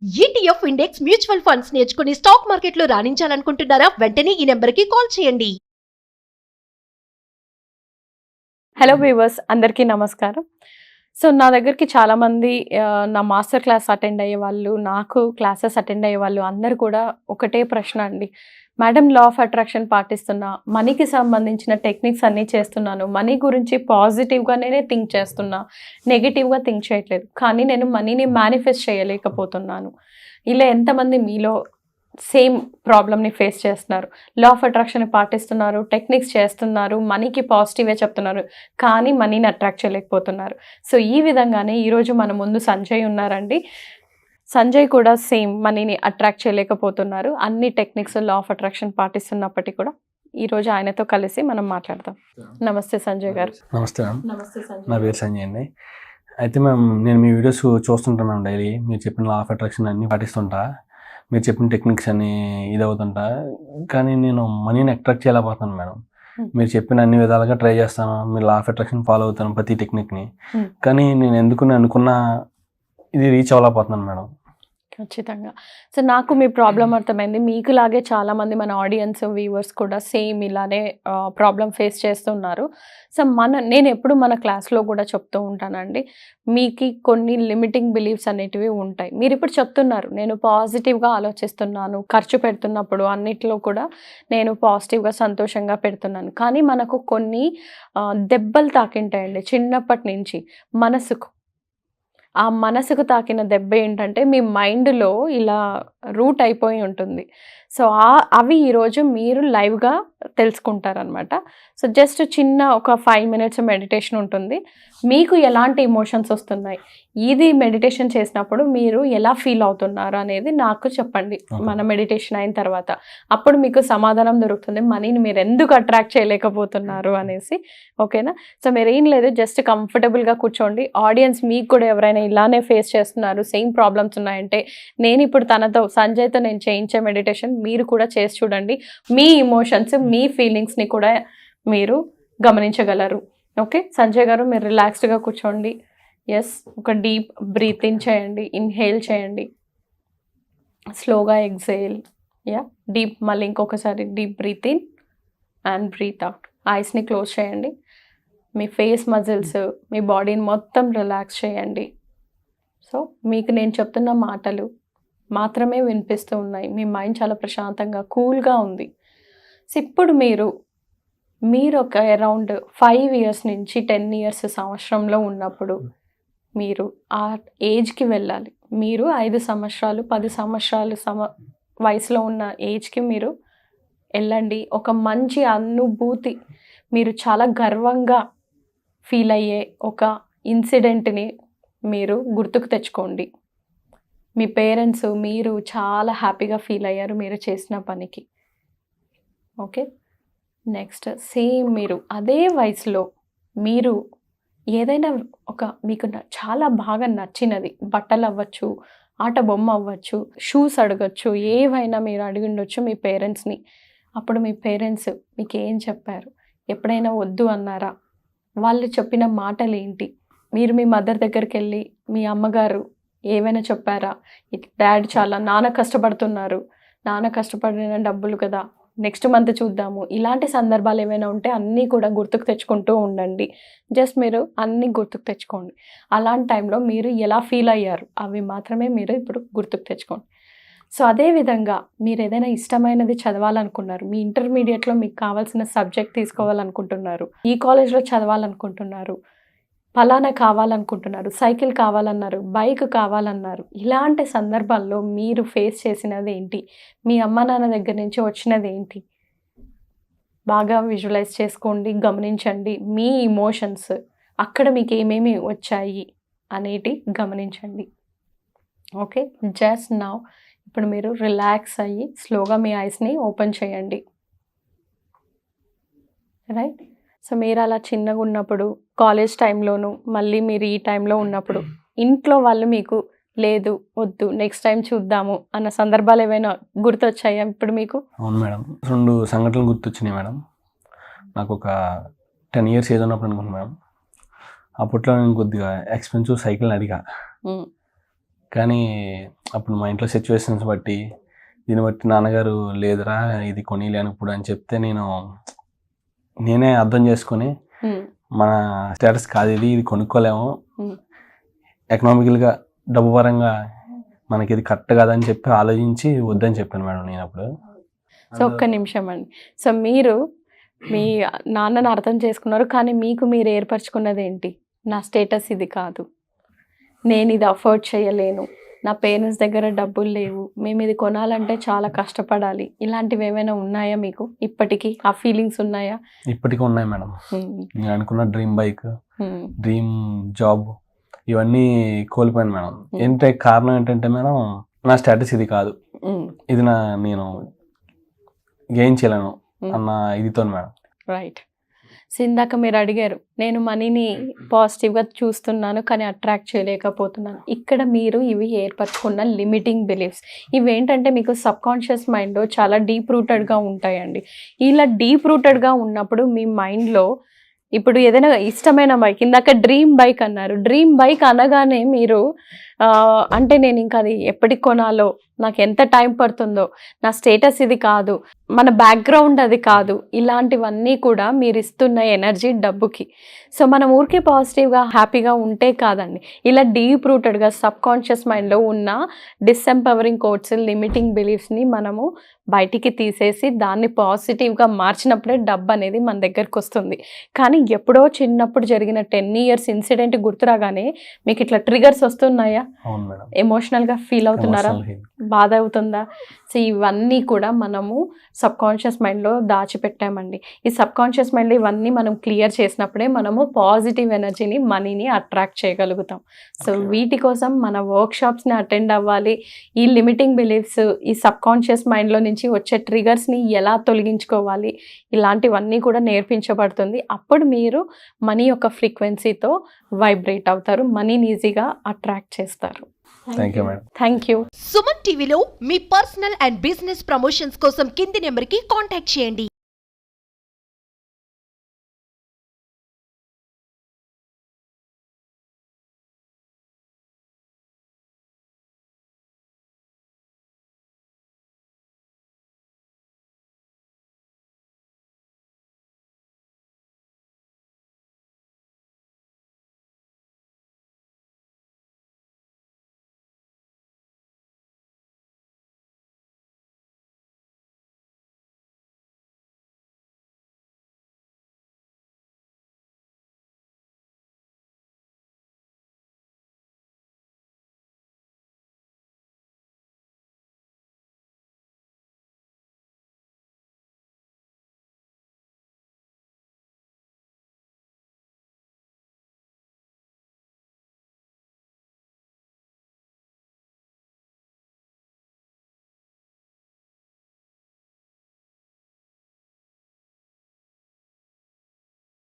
ETF index mutual funds నేర్చుకుని stock మార్కెట్లో రాణించాలనుకుంటున్నారా? వెంటనే ఈ నెంబర్కి కాల్ చేయండి. హలో వ్యూవర్స్, అందరికీ నమస్కారం. సో నా దగ్గరికి చాలామంది నా మాస్టర్ క్లాస్ అటెండ్ అయ్యే వాళ్ళు, నాకు క్లాసెస్ అటెండ్ అయ్యే వాళ్ళు అందరూ కూడా ఒకటే ప్రశ్న అండి. మేడం, లా ఆఫ్ అట్రాక్షన్ పాటిస్తున్నా, మనీకి సంబంధించిన టెక్నిక్స్ అన్నీ చేస్తున్నాను, మనీ గురించి పాజిటివ్గానే థింక్ చేస్తున్నా, నెగిటివ్గా థింక్ చేయట్లేదు, కానీ నేను మనీని మేనిఫెస్ట్ చేయలేకపోతున్నాను. ఇలా ఎంతమంది మీలో సేమ్ ప్రాబ్లమ్ని ఫేస్ చేస్తున్నారు? లా ఆఫ్ అట్రాక్షన్ పాటిస్తున్నారు, టెక్నిక్స్ చేస్తున్నారు, మనీకి పాజిటివే చెప్తున్నారు, కానీ మనీని అట్రాక్ట్ చేయలేకపోతున్నారు. సో ఈ విధంగానే ఈరోజు మన ముందు సంజయ్ ఉన్నారండి. సంజయ్ కూడా సేమ్ మనీని అట్రాక్ట్ చేయలేకపోతున్నారు. అన్ని టెక్నిక్స్ లా ఆఫ్ అట్రాక్షన్ పాటిస్తున్నప్పటికీ కూడా ఈరోజు ఆయనతో కలిసి మనం మాట్లాడదాం. నమస్తే సంజయ్ గారు. నమస్తే మ్యామ్. నమస్తే సంజయ్. నా పేరు సంజయ్ అండి. అయితే మ్యామ్, నేను మీ వీడియోస్ చూస్తుంటాను డైలీ. మీరు చెప్పిన లా ఆఫ్ అట్రాక్షన్ అన్నీ పాటిస్తుంటా, మీరు చెప్పిన టెక్నిక్స్ అన్నీ ఇదవుతుంటా, కానీ నేను మనీని అట్రాక్ట్ చేయలేకపోతున్నాను మేడం. మీరు చెప్పిన అన్ని విధాలుగా ట్రై చేస్తాను, మీరు లా ఆఫ్ అట్రాక్షన్ ఫాలో అవుతాను ప్రతి టెక్నిక్ని, కానీ నేను ఎందుకు అనుకున్న ఇది రీచ్ అవ్వలేకపోతున్నాను మేడం. ఖచ్చితంగా. సో నాకు మీ ప్రాబ్లం అర్థమైంది. మీకులాగే చాలామంది మన ఆడియన్స్, వ్యూవర్స్ కూడా సేమ్ ఇలానే ప్రాబ్లం ఫేస్ చేస్తున్నారు. సో నేను ఎప్పుడు మన క్లాస్లో కూడా చెప్తూ ఉంటానండి, మీకు కొన్ని లిమిటింగ్ బిలీఫ్స్ అనేటివి ఉంటాయి. మీరు ఇప్పుడు చెప్తున్నారు, నేను పాజిటివ్గా ఆలోచిస్తున్నాను, ఖర్చు పెడుతున్నప్పుడు అన్నిట్లో కూడా నేను పాజిటివ్గా సంతోషంగా పెడుతున్నాను, కానీ మనకు కొన్ని దెబ్బలు తాకింటాయండి చిన్నప్పటి నుంచి మనసుకు. ఆ మనసుకు తాకిన దెబ్బ ఏంటంటే మీ మైండ్లో ఇలా రూట్ అయిపోయి ఉంటుంది. సో అవి ఈరోజు మీరు లైవ్గా తెలుసుకుంటారనమాట. సో జస్ట్ చిన్న ఒక 5 minutes మెడిటేషన్ ఉంటుంది. మీకు ఎలాంటి ఎమోషన్స్ వస్తున్నాయి, ఇది మెడిటేషన్ చేసినప్పుడు మీరు ఎలా ఫీల్ అవుతున్నారు అనేది నాకు చెప్పండి మన మెడిటేషన్ అయిన తర్వాత. అప్పుడు మీకు సమాధానం దొరుకుతుంది, మనీని మీరు ఎందుకు అట్రాక్ట్ చేయలేకపోతున్నారు అనేసి. ఓకేనా? సో మీరు ఏం లేదు, జస్ట్ కంఫర్టబుల్గా కూర్చోండి. ఆడియన్స్ మీకు కూడా ఎవరైనా ఇలానే ఫేస్ చేస్తున్నారు, సేమ్ ప్రాబ్లమ్స్ ఉన్నాయంటే, నేను ఇప్పుడు తనతో సంజయ్తో నేను చేయించే మెడిటేషన్ మీరు కూడా చేసి చూడండి. మీ ఇమోషన్స్, మీ ఫీలింగ్స్ని కూడా మీరు గమనించగలరు. ఓకే సంజయ్ గారు, మీరు రిలాక్స్డ్గా కూర్చోండి. ఎస్, ఒక డీప్ బ్రీత్ ఇన్ చేయండి, ఇన్హేల్ చేయండి, స్లోగా ఎక్సేల్. డీప్, మళ్ళీ ఇంకొకసారి deep breath in and breath out. ఐస్ని క్లోజ్ చేయండి. మీ ఫేస్ మజిల్స్, మీ బాడీని మొత్తం రిలాక్స్ చేయండి. సో మీకు నేను చెప్తున్న మాటలు మాత్రమే వినిపిస్తూ ఉన్నాయి, మీ మైండ్ చాలా ప్రశాంతంగా కూల్గా ఉంది. సో ఇప్పుడు మీరు ఒక అరౌండ్ 5 years నుంచి 10 years సంవత్సరంలో ఉన్నప్పుడు మీరు ఆ ఏజ్కి వెళ్ళాలి. మీరు 5 సంవత్సరాలు 10 సంవత్సరాలు వయసులో ఉన్న ఏజ్కి మీరు వెళ్ళండి. ఒక మంచి అనుభూతి, మీరు చాలా గర్వంగా ఫీల్ అయ్యే ఒక ఇన్సిడెంట్ని మీరు గుర్తుకు తెచ్చుకోండి. మీ పేరెంట్స్, మీరు చాలా హ్యాపీగా ఫీల్ అయ్యారు మీరు చేసిన పనికి. ఓకే, నెక్స్ట్ సేమ్ మీరు అదే వయసులో మీరు ఏదైనా ఒక మీకు చాలా బాగా నచ్చినది, బట్టలు అవ్వచ్చు, ఆట బొమ్మ అవ్వచ్చు, షూస్ అడగచ్చు, ఏవైనా మీరు అడిగి ఉండొచ్చు మీ పేరెంట్స్ని. అప్పుడు మీ పేరెంట్స్ మీకు ఏం చెప్పారు? ఎప్పుడైనా వద్దు అన్నారా? వాళ్ళు చెప్పిన మాటలు ఏంటి? మీరు మీ మదర్ దగ్గరికి వెళ్ళి మీ అమ్మగారు ఏమైనా చెప్పారా? డాడ్ నాన్న కష్టపడుతున్నారు, నాన్న కష్టపడిన డబ్బులు కదా, నెక్స్ట్ మంత్ చూద్దాము. ఇలాంటి సందర్భాలు ఏమైనా ఉంటే అన్నీ కూడా గుర్తుకు తెచ్చుకుంటూ ఉండండి. జస్ట్ మీరు అన్నీ గుర్తుకు తెచ్చుకోండి. అలాంటి టైంలో మీరు ఎలా ఫీల్ అయ్యారు అవి మాత్రమే మీరు ఇప్పుడు గుర్తుకు తెచ్చుకోండి. సో అదేవిధంగా మీరు ఏదైనా ఇష్టమైనది చదవాలనుకున్నారు, మీ ఇంటర్మీడియట్లో మీకు కావాల్సిన సబ్జెక్ట్ తీసుకోవాలనుకుంటున్నారు, ఈ కాలేజ్లో చదవాలనుకుంటున్నారు, ఫలానా కావాలనుకుంటున్నారు, సైకిల్ కావాలన్నారు, బైక్ కావాలన్నారు, ఇలాంటి సందర్భాల్లో మీరు ఫేస్ చేసినది ఏంటి? మీ అమ్మ నాన్న దగ్గర నుంచి వచ్చినది ఏంటి? బాగా విజువలైజ్ చేసుకోండి, గమనించండి. మీ ఇమోషన్స్ అక్కడ మీకు ఏమేమి వచ్చాయి అనేటి గమనించండి. ఓకే, జస్ట్ నౌ ఇప్పుడు మీరు రిలాక్స్ అయ్యి స్లోగా మీ ఐస్ని ఓపెన్ చేయండి. రైట్? సో మీరు అలా చిన్నగా ఉన్నప్పుడు, కాలేజ్ టైంలోను, మళ్ళీ మీరు ఈ టైంలో ఉన్నప్పుడు ఇంట్లో వాళ్ళు మీకు లేదు, వద్దు, నెక్స్ట్ టైం చూద్దాము అన్న సందర్భాలు ఏమైనా గుర్తొచ్చాయా ఇప్పుడు మీకు? అవును మేడం, 2 సంఘటనలు గుర్తొచ్చినాయి మేడం. నాకు ఒక 10 years ఏజ్ ఉన్నప్పుడు అనుకుంటున్నాను మేడం. అప్పట్లో నేను కొద్దిగా ఎక్స్పెన్సివ్ సైకిల్ని అడిగా. కానీ అప్పుడు మా ఇంట్లో సిచ్యువేషన్స్ బట్టి దీన్ని బట్టి నాన్నగారు లేదురా ఇది కొనిలేను ఇప్పుడు అని చెప్తే నేనే అర్థం చేసుకొని మన స్టేటస్ కాదు ఇది కొనుక్కోలేము, ఎకనామికల్గా డబ్బు పరంగా మనకి ఇది కరెక్ట్ కాదని చెప్పి ఆలోచించి వద్దని చెప్పాను మేడం నేను అప్పుడు. సో ఒక్క నిమిషం అండి. సో మీరు మీ నాన్నని అర్థం చేసుకున్నారు, కానీ మీకు మీరు ఏర్పరచుకున్నది ఏంటి? నా స్టేటస్ ఇది కాదు, నేను ఇది అఫోర్డ్ చేయలేను, నా పేరెంట్స్ దగ్గర డబ్బులు లేవు, మేము ఇది కొనాలంటే చాలా కష్టపడాలి, ఇలాంటివి ఏమైనా ఉన్నాయా మీకు ఇప్పటికీ? ఆ ఫీలింగ్స్ ఉన్నాయా? ఇప్పటికీ ఉన్నాయి మేడం. నేను అనుకున్న డ్రీమ్ బైక్, డ్రీమ్ జాబ్ ఇవన్నీ కోల్పోయాను మేడం. కారణం ఏంటంటే మేడం, నా స్టేటస్ ఇది కాదు, ఇది నేను గెయిన్ చేయలేను అన్న ఇదితో మేడం. రైట్. సో ఇందాక మీరు అడిగారు, నేను మనీని పాజిటివ్గా చూస్తున్నాను కానీ అట్రాక్ట్ చేయలేకపోతున్నాను. ఇక్కడ మీరు ఇవి ఏర్పరచుకున్న లిమిటింగ్ బిలీఫ్స్, ఇవి ఏంటంటే మీకు సబ్ కాన్షియస్ మైండ్లో చాలా డీప్ రూటెడ్గా ఉంటాయండి. ఇలా డీప్ రూటెడ్గా ఉన్నప్పుడు మీ మైండ్లో ఇప్పుడు ఏదైనా ఇష్టమైన బైక్, ఇందాక డ్రీమ్ బైక్ అన్నారు, డ్రీమ్ బైక్ అనగానే మీరు అంటే నేను ఇంకా అది ఎప్పటికి కొనాలో, నాకు ఎంత టైం పడుతుందో, నా స్టేటస్ ఇది కాదు, మన బ్యాక్గ్రౌండ్ అది కాదు, ఇలాంటివన్నీ కూడా మీరు ఇస్తున్న ఎనర్జీ డబ్బుకి. సో మనం ఊరికే పాజిటివ్గా హ్యాపీగా ఉంటే కాదండి, ఇలా డీప్ రూటెడ్గా సబ్ కాన్షియస్ మైండ్లో ఉన్న డిసెంపవరింగ్ కోట్స్, లిమిటింగ్ బిలీఫ్స్ని మనము బయటికి తీసేసి దాన్ని పాజిటివ్గా మార్చినప్పుడే డబ్బు అనేది మన దగ్గరకు వస్తుంది. కానీ ఎప్పుడో చిన్నప్పుడు జరిగిన 10 years ఇన్సిడెంట్ గుర్తురాగానే మీకు ఇట్లా ట్రిగర్స్ వస్తున్నాయా? అవును మేడం. ఎమోషనల్గా ఫీల్ అవుతున్నారా? బాధ అవుతుందా? సో ఇవన్నీ కూడా మనము సబ్ కాన్షియస్ మైండ్లో దాచిపెట్టామండి. ఈ సబ్ కాన్షియస్ మైండ్లో ఇవన్నీ మనం క్లియర్ చేసినప్పుడే మనము పాజిటివ్ ఎనర్జీని, మనీని అట్రాక్ట్ చేయగలుగుతాం. సో వీటి కోసం మన వర్క్షాప్స్ని అటెండ్ అవ్వాలి. ఈ లిమిటింగ్ బిలీఫ్స్, ఈ సబ్ కాన్షియస్ మైండ్లో నుంచి వచ్చే ట్రిగర్స్ని ఎలా తొలగించుకోవాలి, ఇలాంటివన్నీ కూడా నేర్పించబడుతుంది. అప్పుడు మీరు మనీ యొక్క ఫ్రీక్వెన్సీతో వైబ్రేట్ అవుతారు, మనీని ఈజీగా అట్రాక్ట్ చేస్తారు. Thank you madam. Thank you. Suman టీవీలో మీ పర్సనల్ అండ్ బిజినెస్ ప్రమోషన్స్ కోసం కింది నెంబర్కి కాంటాక్ట్ చేయండి.